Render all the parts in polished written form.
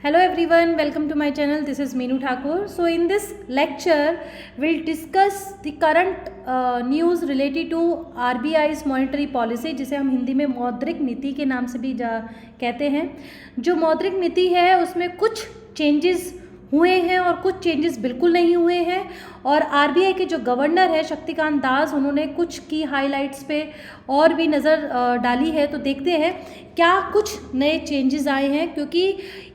Hello everyone, welcome to my channel. This is Meenu Thakur. So in this lecture, we'll discuss the current news related to RBI's monetary policy, जिसे हम हिंदी में मौद्रिक नीति के नाम से भी कहते हैं। जो मौद्रिक नीति है उसमें कुछ चेंजेस हुए हैं और कुछ चेंजेस बिल्कुल नहीं हुए हैं। और आरबीआई के जो गवर्नर है शक्तिकांत दास, उन्होंने कुछ की हाइलाइट्स पे और भी नज़र डाली है। तो देखते हैं क्या कुछ नए चेंजेस आए हैं, क्योंकि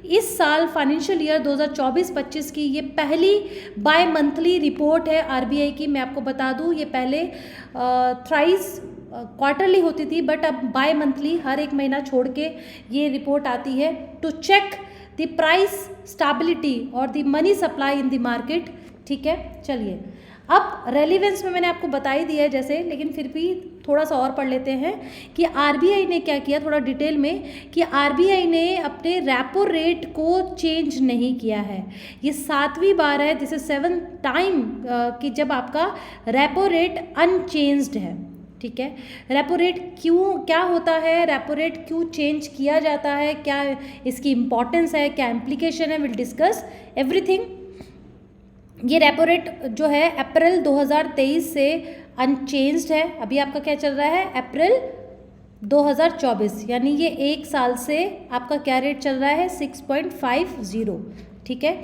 इस साल फाइनेंशियल ईयर 2024-25 की ये पहली बाय मंथली रिपोर्ट है आरबीआई की। मैं आपको बता दूं, ये पहले थ्राइस क्वार्टरली होती थी, बट अब बाय मंथली हर एक महीना छोड़ के ये रिपोर्ट आती है to check the price stability और the money supply in the market. ठीक है, चलिए अब रेलिवेंस में मैंने आपको बता ही दिया है जैसे, लेकिन फिर भी थोड़ा सा और पढ़ लेते हैं कि आरबीआई ने क्या किया थोड़ा डिटेल में। कि आरबीआई ने अपने रेपो रेट को चेंज नहीं किया है। ये 7वीं बार है, दिस इज 7th टाइम कि जब आपका रेपो रेट अनचेंज्ड है। ठीक है, रेपो रेट क्या होता है, रेपो रेट क्यों चेंज किया जाता है, क्या इसकी इम्पोर्टेंस है, क्या इम्प्लीकेशन है, विल डिस्कस एवरीथिंग। ये रेपो रेट जो है अप्रैल 2023 से अनचेंज्ड है। अभी आपका क्या चल रहा है, अप्रैल 2024, यानी ये एक साल से आपका क्या रेट चल रहा है, 6.50। ठीक है,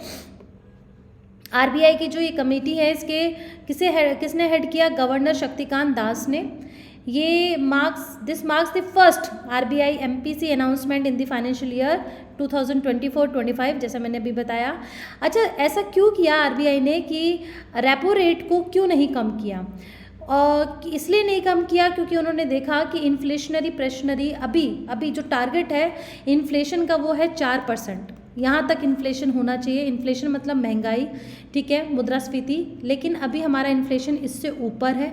आरबीआई की जो ये कमेटी है इसके किसने हेड किया, गवर्नर शक्तिकांत दास ने। ये this marks the first RBI MPC announcement in the financial year 2024-25, जैसा मैंने अभी बताया। अच्छा, ऐसा क्यों किया आरबीआई ने कि रेपो रेट को क्यों नहीं कम किया? इसलिए नहीं कम किया क्योंकि उन्होंने देखा कि इन्फ्लेशनरी प्रेशनरी अभी जो टारगेट है इन्फ्लेशन का वो है 4%। यहाँ तक इन्फ्लेशन होना चाहिए। इन्फ्लेशन मतलब महंगाई, ठीक है, मुद्रास्फीति, लेकिन अभी हमारा इन्फ्लेशन इससे ऊपर है।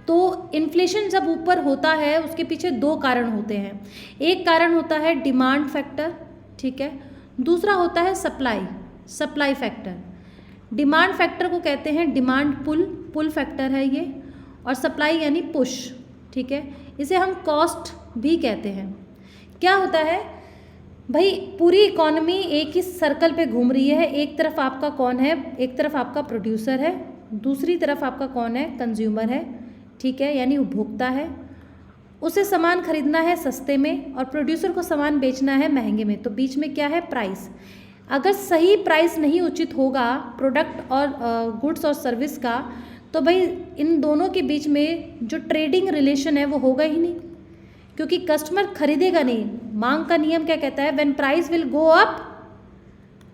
तो इन्फ्लेशन जब ऊपर होता है उसके पीछे दो कारण होते हैं। एक कारण होता है डिमांड फैक्टर, ठीक है, दूसरा होता है सप्लाई फैक्टर। डिमांड फैक्टर को कहते हैं डिमांड पुल फैक्टर है ये, और सप्लाई यानी पुश। ठीक है, इसे हम कॉस्ट भी कहते हैं। क्या होता है भाई, पूरी इकॉनमी एक ही सर्कल पे घूम रही है। एक तरफ आपका कौन है, एक तरफ आपका प्रोड्यूसर है, दूसरी तरफ आपका कौन है, कंज्यूमर है। ठीक है, यानी उपभोक्ता है। उसे सामान खरीदना है सस्ते में और प्रोड्यूसर को सामान बेचना है महंगे में। तो बीच में क्या है, प्राइस। अगर सही प्राइस नहीं उचित होगा प्रोडक्ट और गुड्स और सर्विस का, तो भाई इन दोनों के बीच में जो ट्रेडिंग रिलेशन है वो होगा ही नहीं, क्योंकि कस्टमर खरीदेगा नहीं। मांग का नियम क्या कहता है, when price will go up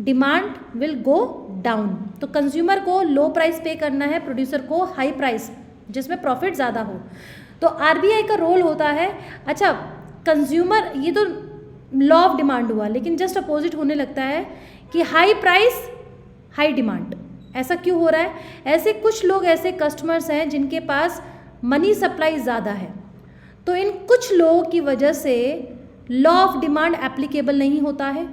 demand will go down. तो कंज्यूमर को लो प्राइस पे करना है, प्रोड्यूसर को हाई प्राइस जिसमें प्रॉफिट ज़्यादा हो। तो आरबीआई का रोल होता है, अच्छा कंज्यूमर, ये तो लॉ ऑफ डिमांड हुआ, लेकिन जस्ट अपोजिट होने लगता है कि हाई प्राइस हाई डिमांड। ऐसा क्यों हो रहा है? ऐसे कुछ लोग, ऐसे कस्टमर्स हैं जिनके पास मनी सप्लाई ज़्यादा है, तो इन कुछ लोगों की वजह से लॉ ऑफ डिमांड एप्लीकेबल नहीं होता है।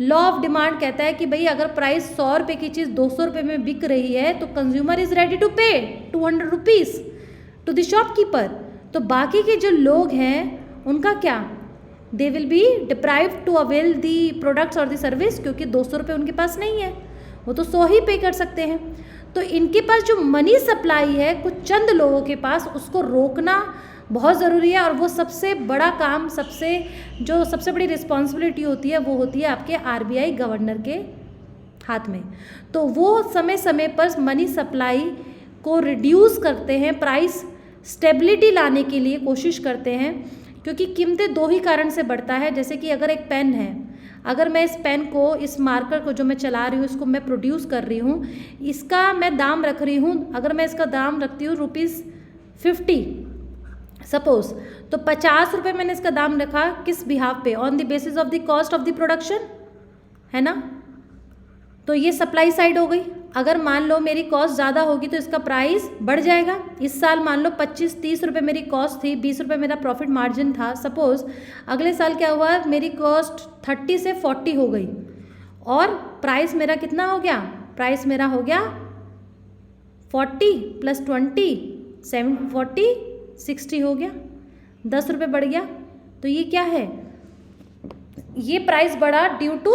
लॉ ऑफ डिमांड कहता है कि भाई अगर प्राइस 100 रुपये की चीज़ 200 रुपये में बिक रही है तो कंज्यूमर इज़ रेडी टू पे 200 रुपीज़ टू द शॉपकीपर। तो बाकी के जो लोग हैं उनका क्या, they will be deprive to avail the products और दी सर्विस, क्योंकि 200 रुपये उनके पास नहीं है, वो तो 100 ही पे कर सकते हैं। तो इनके पास जो मनी सप्लाई है कुछ चंद लोगों के पास, उसको रोकना बहुत ज़रूरी है। और वो सबसे बड़ा काम, सबसे बड़ी रिस्पॉन्सिबिलिटी होती है वो होती है आपके आरबीआई गवर्नर के हाथ में। तो वो समय समय पर मनी सप्लाई को रिड्यूस करते हैं, प्राइस स्टेबिलिटी लाने के लिए कोशिश करते हैं, क्योंकि कीमतें दो ही कारण से बढ़ता है। जैसे कि अगर एक पेन है, अगर मैं इस पेन को, इस मार्कर को जो मैं चला रही हूँ, इसको मैं प्रोड्यूस कर रही हूँ, इसका मैं दाम रख रही हूँ, अगर मैं इसका दाम रखती हूँ ₹50 सपोज, तो 50 रुपये मैंने इसका दाम रखा किस बिहाफ पे, on the basis of the cost of the production, है ना। तो ये सप्लाई साइड हो गई। अगर मान लो मेरी कॉस्ट ज़्यादा होगी तो इसका प्राइस बढ़ जाएगा। इस साल मान लो 25-30 रुपये मेरी कॉस्ट थी, 20 रुपये मेरा प्रॉफिट मार्जिन था सपोज। अगले साल क्या हुआ, मेरी कॉस्ट 30 से 40 हो गई और प्राइस मेरा कितना हो गया, प्राइस मेरा हो गया 40 + 20 40 60 हो गया, 10 रुपये बढ़ गया। तो ये क्या है, ये प्राइस बढ़ा due to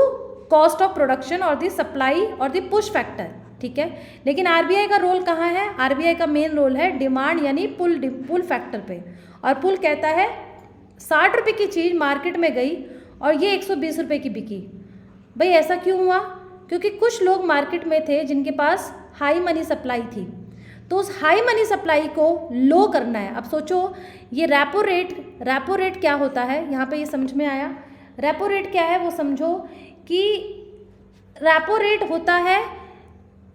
cost of production और द सप्लाई और द पुश फैक्टर, ठीक है। लेकिन आरबीआई का रोल कहाँ है? आरबीआई का मेन रोल है डिमांड यानी पुल फैक्टर पे। और पुल कहता है 60 रुपये की चीज़ मार्केट में गई और ये 120 रुपये की बिकी। भाई ऐसा क्यों हुआ? क्योंकि कुछ लोग मार्केट में थे जिनके पास हाई मनी सप्लाई थी, तो उस हाई मनी सप्लाई को लो करना है। अब सोचो ये रेपो रेट क्या होता है, यहाँ पे ये समझ में आया? रेपो रेट क्या है वो समझो कि रेपो रेट होता है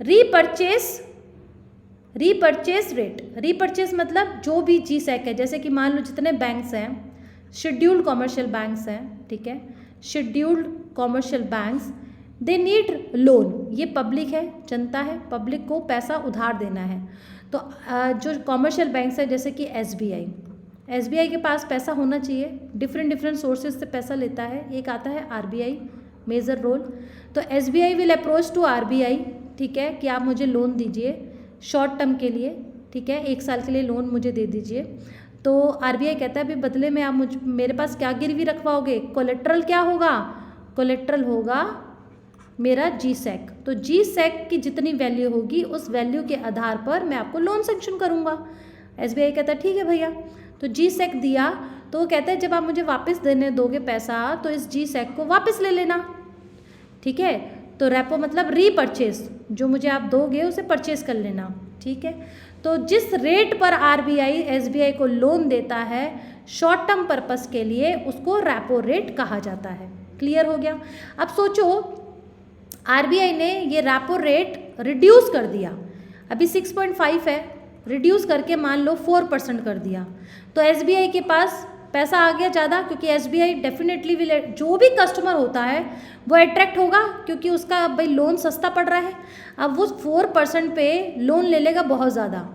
रीपरचेस रेट। रीपरचेस मतलब जो भी जीसैक है, जैसे कि मान लो जितने बैंक्स हैं, शेड्यूल्ड कॉमर्शियल बैंक्स हैं, ठीक है, scheduled commercial banks, they need loan. ये पब्लिक है, जनता है, पब्लिक को पैसा उधार देना है। तो जो कॉमर्शियल बैंक्स है जैसे कि एसबीआई के पास पैसा होना चाहिए, डिफरेंट सोर्सेज से पैसा लेता है। एक आता है आरबीआई, मेजर रोल। तो SBI will approach to RBI, ठीक है, कि आप मुझे लोन दीजिए शॉर्ट टर्म के लिए, ठीक है, 1 साल के लिए लोन मुझे दे दीजिए। तो आरबीआई कहता है अभी बदले में आप मेरे पास क्या गिरवी रखवाओगे? कोलेट्रल क्या होगा? कोलेट्रल होगा मेरा जीसैक। तो जीसैक की जितनी वैल्यू होगी उस वैल्यू के आधार पर मैं आपको लोन सेंक्शन करूँगा। एसबीआई कहता है ठीक है भैया। तो जीसैक दिया, तो वो कहता है जब आप मुझे वापस देने दोगे पैसा तो इस जीसैक को वापस ले लेना, ठीक है। तो रेपो मतलब रीपरचेस, जो मुझे आप दोगे उसे परचेस कर लेना, ठीक है। तो जिस रेट पर आरबीआई एसबीआई को लोन देता है शॉर्ट टर्म पर्पस के लिए, उसको रेपो रेट कहा जाता है। क्लियर हो गया? अब सोचो आरबीआई ने ये रेपो रेट रिड्यूस कर दिया, अभी 6.5 है, रिड्यूस करके मान लो 4% कर दिया, तो एसबीआई के पास पैसा आ गया ज़्यादा, क्योंकि एसबीआई डेफिनेटली विल, जो भी कस्टमर होता है वो अट्रैक्ट होगा क्योंकि उसका भाई लोन सस्ता पड़ रहा है। अब वो 4% पे लोन ले लेगा बहुत ज़्यादा।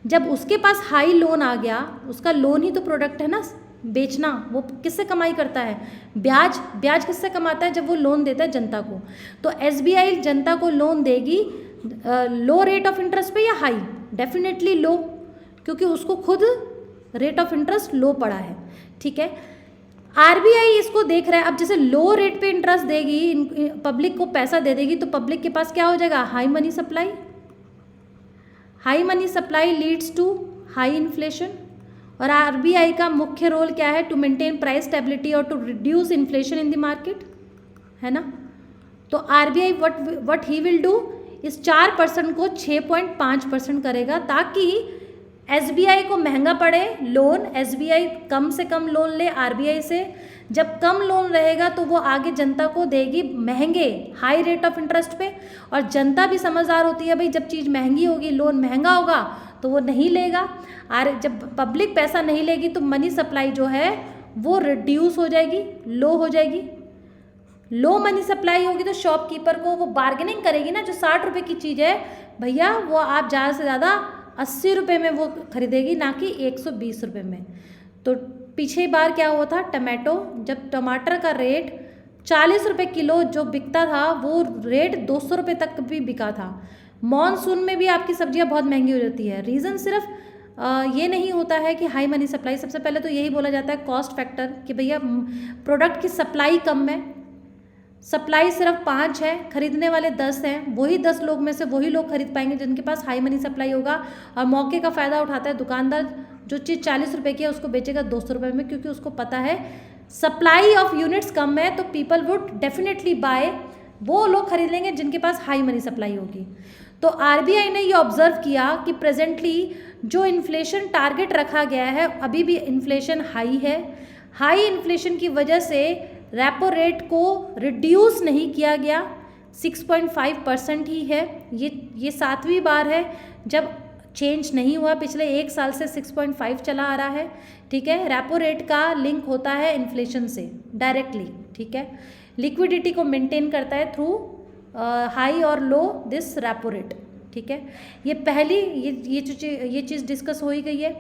जब उसके पास हाई लोन आ गया, उसका लोन ही तो प्रोडक्ट है ना बेचना, वो किससे कमाई करता है? ब्याज किससे कमाता है? जब वो लोन देता है जनता को। तो एसबीआई जनता को लोन देगी लो रेट ऑफ इंटरेस्ट पे या हाई? डेफिनेटली लो, क्योंकि उसको खुद रेट ऑफ इंटरेस्ट लो पड़ा है, ठीक है। आरबीआई इसको देख रहा है, अब जैसे लो रेट पे इंटरेस्ट देगी, पब्लिक को पैसा दे देगी, तो पब्लिक के पास क्या हो जाएगा? High money supply. High money supply leads to high inflation. और आरबीआई का मुख्य रोल क्या है? टू मेंटेन प्राइस स्टेबिलिटी और to reduce inflation in the market, है ना। तो RBI what he will do, इस 4% को 6.5% करेगा, ताकि एसबीआई को महंगा पड़े लोन, एसबीआई कम से कम लोन ले आरबीआई से। जब कम लोन रहेगा तो वो आगे जनता को देगी महंगे हाई रेट ऑफ इंटरेस्ट पे, और जनता भी समझदार होती है, भाई जब चीज़ महंगी होगी, लोन महंगा होगा तो वो नहीं लेगा। और जब पब्लिक पैसा नहीं लेगी तो मनी सप्लाई जो है वो रिड्यूस हो जाएगी, लो हो जाएगी। लो मनी सप्लाई होगी तो शॉपकीपर को वो बार्गेनिंग करेगी ना, जो 60 रुपये की चीज़ है भैया वो आप ज़्यादा से ज़्यादा 80 रुपये में वो खरीदेगी, ना कि 120 रुपये में। तो पीछे बार क्या हुआ था? टमाटो, जब टमाटर का रेट 40 रुपये किलो जो बिकता था, वो रेट 200 रुपये तक भी बिका था। मॉनसून में भी आपकी सब्जियां बहुत महंगी हो जाती है। रीज़न सिर्फ ये नहीं होता है कि हाई मनी सप्लाई, सबसे पहले तो यही बोला जाता है कॉस्ट फैक्टर, कि भैया प्रोडक्ट की सप्लाई कम है, सप्लाई सिर्फ 5 है, खरीदने वाले 10 हैं, वही 10 लोग में से वही लोग खरीद पाएंगे जिनके पास हाई मनी सप्लाई होगा। और मौके का फ़ायदा उठाता है दुकानदार, जो चीज़ 40 रुपये की है उसको बेचेगा 200 रुपये में, क्योंकि उसको पता है सप्लाई ऑफ यूनिट्स कम है, तो पीपल वुड डेफिनेटली बाय, वो लोग खरीद लेंगे जिनके पास हाई मनी सप्लाई होगी। तो आरबीआई ने ये ऑब्जर्व किया कि प्रेजेंटली जो इन्फ्लेशन टारगेट रखा गया है, अभी भी इन्फ्लेशन हाई है। हाई इन्फ्लेशन की वजह से रेपो रेट को रिड्यूस नहीं किया गया, 6.5% ही है। ये 7वीं बार है जब चेंज नहीं हुआ, पिछले 1 साल से 6.5 चला आ रहा है, ठीक है। रेपो रेट का लिंक होता है इन्फ्लेशन से डायरेक्टली, ठीक है। लिक्विडिटी को मेंटेन करता है थ्रू हाई और लो दिस रेपो रेट, ठीक है। ये पहली ये चीज़ डिस्कस हो ही गई है।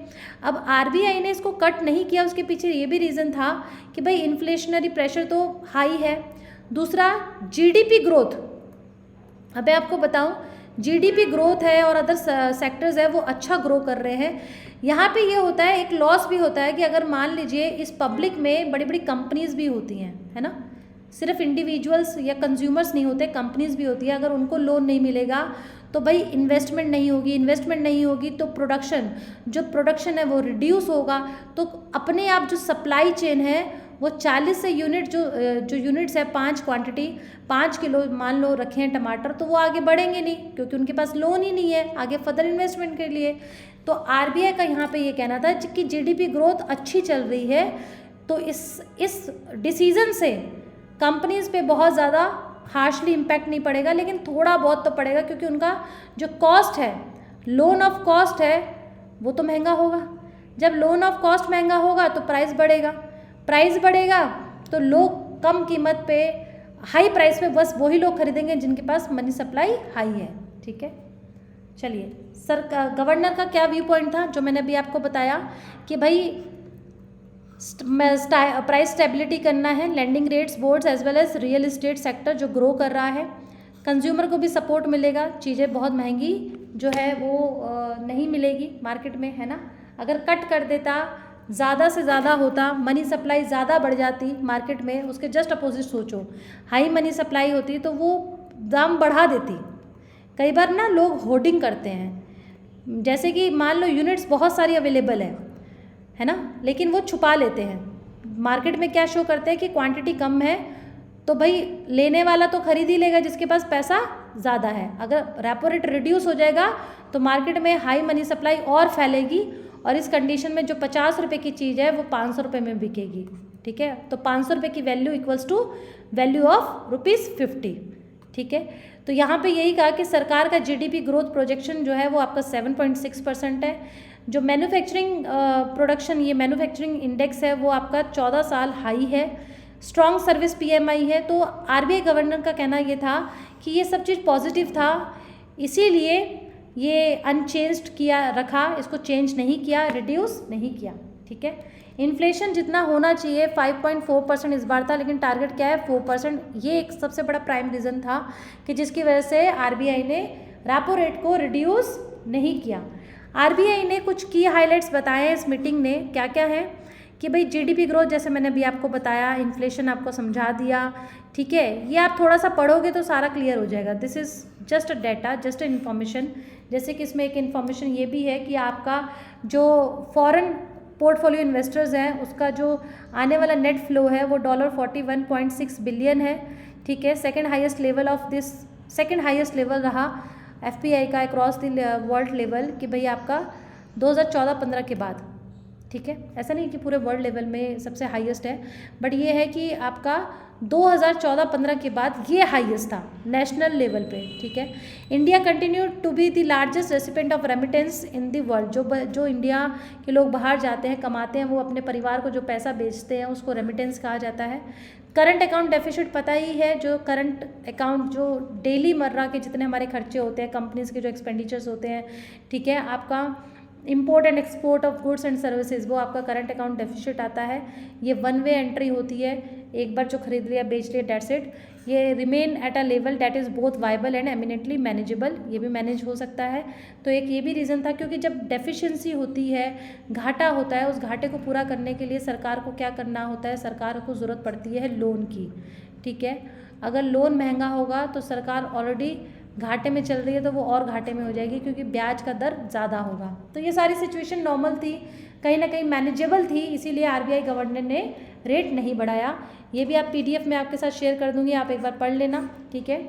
अब आरबीआई ने इसको कट नहीं किया, उसके पीछे ये भी रीज़न था कि भाई इन्फ्लेशनरी प्रेशर तो हाई है। दूसरा जीडीपी ग्रोथ, अब मैं आपको बताऊं जीडीपी ग्रोथ है और अदर सेक्टर्स है वो अच्छा ग्रो कर रहे हैं। यहाँ पे ये होता है, एक लॉस भी होता है कि अगर मान लीजिए इस पब्लिक में बड़ी बड़ी कंपनीज भी होती हैं, है ना, सिर्फ इंडिविजुअल्स या कंज्यूमर्स नहीं होते, कंपनीज भी होती है। अगर उनको लोन नहीं मिलेगा तो भाई इन्वेस्टमेंट नहीं होगी, इन्वेस्टमेंट नहीं होगी तो जो प्रोडक्शन है वो रिड्यूस होगा, तो अपने आप जो सप्लाई चेन है वो 40 से यूनिट जो यूनिट्स है 5 क्वांटिटी 5 किलो मान लो रखे हैं टमाटर, तो वो आगे बढ़ेंगे नहीं क्योंकि उनके पास लोन ही नहीं है आगे फर्दर इन्वेस्टमेंट के लिए। तो आरबीआई का यहाँ पे ये कहना था कि जीडीपी ग्रोथ अच्छी चल रही है, तो इस डिसीजन से कंपनीज पे बहुत ज़्यादा हार्शली इम्पैक्ट नहीं पड़ेगा, लेकिन थोड़ा बहुत तो पड़ेगा क्योंकि उनका जो कॉस्ट है, लोन ऑफ कॉस्ट है, वो तो महंगा होगा। जब लोन ऑफ कॉस्ट महंगा होगा तो प्राइस बढ़ेगा तो लोग कम कीमत पे हाई प्राइस पे बस वही लोग खरीदेंगे जिनके पास मनी सप्लाई हाई है। ठीक है, चलिए सर गवर्नर का क्या व्यू पॉइंट था जो मैंने अभी आपको बताया कि भाई प्राइस स्टेबिलिटी करना है, landing rates boards as well as real estate sector जो ग्रो कर रहा है, कंज्यूमर को भी सपोर्ट मिलेगा, चीज़ें बहुत महंगी जो है वो नहीं मिलेगी मार्केट में, है ना। अगर कट कर देता, ज़्यादा से ज़्यादा होता, मनी सप्लाई ज़्यादा बढ़ जाती मार्केट में, उसके जस्ट अपोजिट सोचो, हाई मनी सप्लाई होती तो वो दाम बढ़ा देती। कई बार ना लोग होर्डिंग करते हैं, जैसे कि मान लो यूनिट्स बहुत सारी अवेलेबल है ना, लेकिन वो छुपा लेते हैं। मार्केट में क्या शो करते हैं कि क्वांटिटी कम है तो भाई लेने वाला तो खरीद ही लेगा जिसके पास पैसा ज़्यादा है। अगर रेपो रेट रिड्यूस हो जाएगा तो मार्केट में हाई मनी सप्लाई और फैलेगी और इस कंडीशन में जो 50 रुपये की चीज़ है वो 500 रुपये में बिकेगी। ठीक है, तो 500 रुपये की value equals to value of ₹50। ठीक है, तो यहाँ पे यही कहा कि सरकार का जीडीपी ग्रोथ प्रोजेक्शन जो है वो आपका 7.6% है। जो मैन्युफैक्चरिंग प्रोडक्शन, ये मैन्युफैक्चरिंग इंडेक्स है वो आपका 14 साल हाई है। स्ट्रॉन्ग सर्विस पीएमआई है। तो आरबीआई गवर्नर का कहना ये था कि ये सब चीज़ पॉजिटिव था, इसीलिए ये अनचेंज्ड किया रखा, इसको चेंज नहीं किया, रिड्यूस नहीं किया। ठीक है, इन्फ्लेशन जितना होना चाहिए 5.4% इस बार था, लेकिन टारगेट क्या है 4%। ये एक सबसे बड़ा प्राइम रीज़न था कि जिसकी वजह से आरबीआई ने रेपो रेट को रिड्यूस नहीं किया। आरबीआई ने कुछ की हाइलाइट्स बताए इस मीटिंग ने, क्या क्या है कि भाई जीडीपी ग्रोथ जैसे मैंने अभी आपको बताया, इन्फ्लेशन आपको समझा दिया। ठीक है, ये आप थोड़ा सा पढ़ोगे तो सारा क्लियर हो जाएगा। This is just a data, just a information. जैसे कि इसमें एक इन्फॉर्मेशन ये भी है कि आपका जो फॉरेन पोर्टफोलियो इन्वेस्टर्स हैं उसका जो आने वाला नेट फ्लो है वो $41.6 बिलियन है। ठीक है, सेकंड हाईएस्ट लेवल रहा एफपीआई का अक्रॉस द वर्ल्ड लेवल कि भाई आपका 2014-15 के बाद। ठीक है, ऐसा नहीं कि पूरे वर्ल्ड लेवल में सबसे हाईएस्ट है, बट ये है कि आपका 2014-15 के बाद ये हाईएस्ट था नेशनल लेवल पे। ठीक है, India continue to be the largest recipient of remittance in the world. जो इंडिया के लोग बाहर जाते हैं, कमाते हैं, वो अपने परिवार को जो पैसा बेचते हैं उसको रेमिटेंस कहा जाता है। करंट अकाउंट डेफिसिट पता ही है, जो करंट अकाउंट जो डेली मर्रा के जितने हमारे खर्चे होते हैं, कंपनीज के जो एक्सपेंडिचर्स होते हैं, ठीक है, आपका import and export of goods and services, वो आपका करंट अकाउंट डेफिसिट आता है। ये वन वे एंट्री होती है, एक बार जो खरीद लिया बेच लिया, डेट्स इट। ये remain at a level that is both viable and eminently manageable, ये भी मैनेज हो सकता है। तो एक ये भी रीज़न था, क्योंकि जब डेफिशिएंसी होती है, घाटा होता है, उस घाटे को पूरा करने के लिए सरकार को क्या करना होता है, सरकार को ज़रूरत पड़ती है लोन की। ठीक है, अगर लोन महंगा होगा तो सरकार ऑलरेडी घाटे में चल रही है तो वो और घाटे में हो जाएगी, क्योंकि ब्याज का दर ज़्यादा होगा। तो ये सारी सिचुएशन नॉर्मल थी, कहीं ना कहीं मैनेजेबल थी, इसीलिए आरबीआई गवर्नर ने रेट नहीं बढ़ाया। ये भी आप पीडीएफ में आपके साथ शेयर कर दूंगी, आप एक बार पढ़ लेना। ठीक है,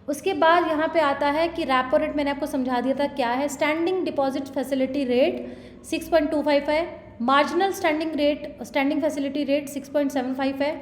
उसके बाद यहाँ पे आता है कि रेपो रेट मैंने आपको समझा दिया था क्या है। स्टैंडिंग डिपॉजिट फैसिलिटी रेट 6.25 है, मार्जिनल स्टैंडिंग फैसिलिटी रेट 6.75 है।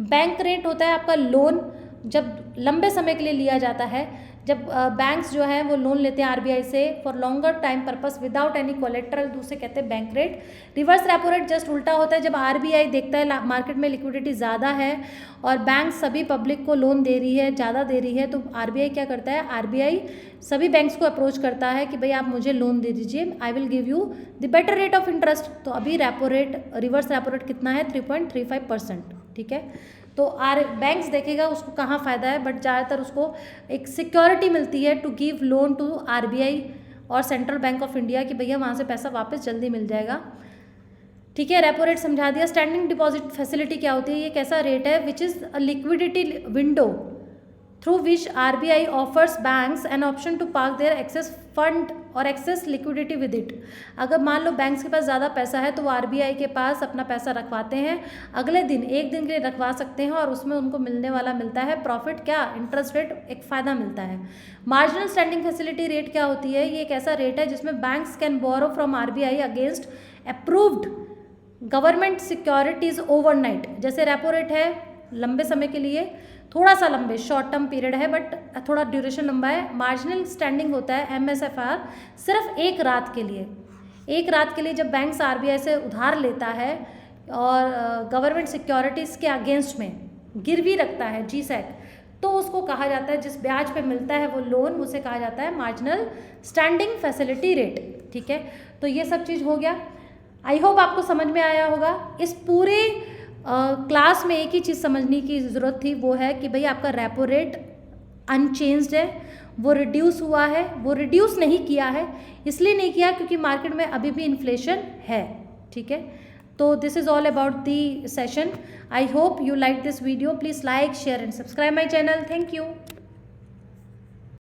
बैंक रेट होता है आपका लोन जब लंबे समय के लिए लिया जाता है, जब बैंक्स जो हैं वो लोन लेते हैं आरबीआई से for longer time purpose without any collateral, दूसरे कहते हैं bank rate. Reverse repo rate just उल्टा होता है, जब आरबीआई देखता है मार्केट में लिक्विडिटी ज़्यादा है और बैंक सभी पब्लिक को लोन दे रही है, ज़्यादा दे रही है, तो आरबीआई क्या करता है, आरबीआई सभी बैंक्स को अप्रोच करता है कि भाई आप मुझे लोन दे दीजिए, I will give you the better rate of interest. तो अभी repo rate, reverse repo rate कितना है, 3.35%। ठीक है, तो बैंक्स देखेगा उसको कहाँ फ़ायदा है, बट ज़्यादातर उसको एक सिक्योरिटी मिलती है to give loan to RBI और सेंट्रल बैंक ऑफ इंडिया कि भैया वहाँ से पैसा वापस जल्दी मिल जाएगा। ठीक है, रेपो रेट समझा दिया। स्टैंडिंग डिपॉजिट फैसिलिटी क्या होती है? ये कैसा रेट है which is a liquidity window through which RBI offers banks an option to park their excess fund और एक्सेस लिक्विडिटी विद इट। अगर मान लो बैंक्स के पास ज़्यादा पैसा है तो वो RBI के पास अपना पैसा रखवाते हैं, अगले दिन एक दिन के लिए रखवा सकते हैं और उसमें उनको मिलने वाला मिलता है प्रॉफिट, क्या इंटरेस्ट रेट, एक फ़ायदा मिलता है। मार्जिनल स्टैंडिंग फैसिलिटी रेट क्या होती है? ये एक ऐसा रेट है जिसमें banks can borrow from RBI against approved government securities overnight. जैसे रेपो रेट है लंबे समय के लिए, थोड़ा सा लंबे शॉर्ट टर्म पीरियड है बट थोड़ा ड्यूरेशन लंबा है। मार्जिनल स्टैंडिंग होता है MSFR सिर्फ एक रात के लिए। एक रात के लिए जब बैंक्स RBI से उधार लेता है और गवर्नमेंट सिक्योरिटीज़ के अगेंस्ट में गिरवी रखता है GSEC, तो उसको कहा जाता है, जिस ब्याज पे मिलता है वो लोन, उसे कहा जाता है मार्जिनल स्टैंडिंग फैसिलिटी रेट। ठीक है, तो ये सब चीज़ हो गया। आई होप आपको समझ में आया होगा। इस पूरे क्लास में एक ही चीज़ समझने की ज़रूरत थी, वो है कि भाई आपका रेपो रेट अनचेंज्ड है, वो रिड्यूस हुआ है। वो रिड्यूस नहीं किया है, इसलिए नहीं किया क्योंकि मार्केट में अभी भी इन्फ्लेशन है। ठीक है, तो this is all about the session. I hope you like this video. Please like, share and subscribe my channel. Thank you.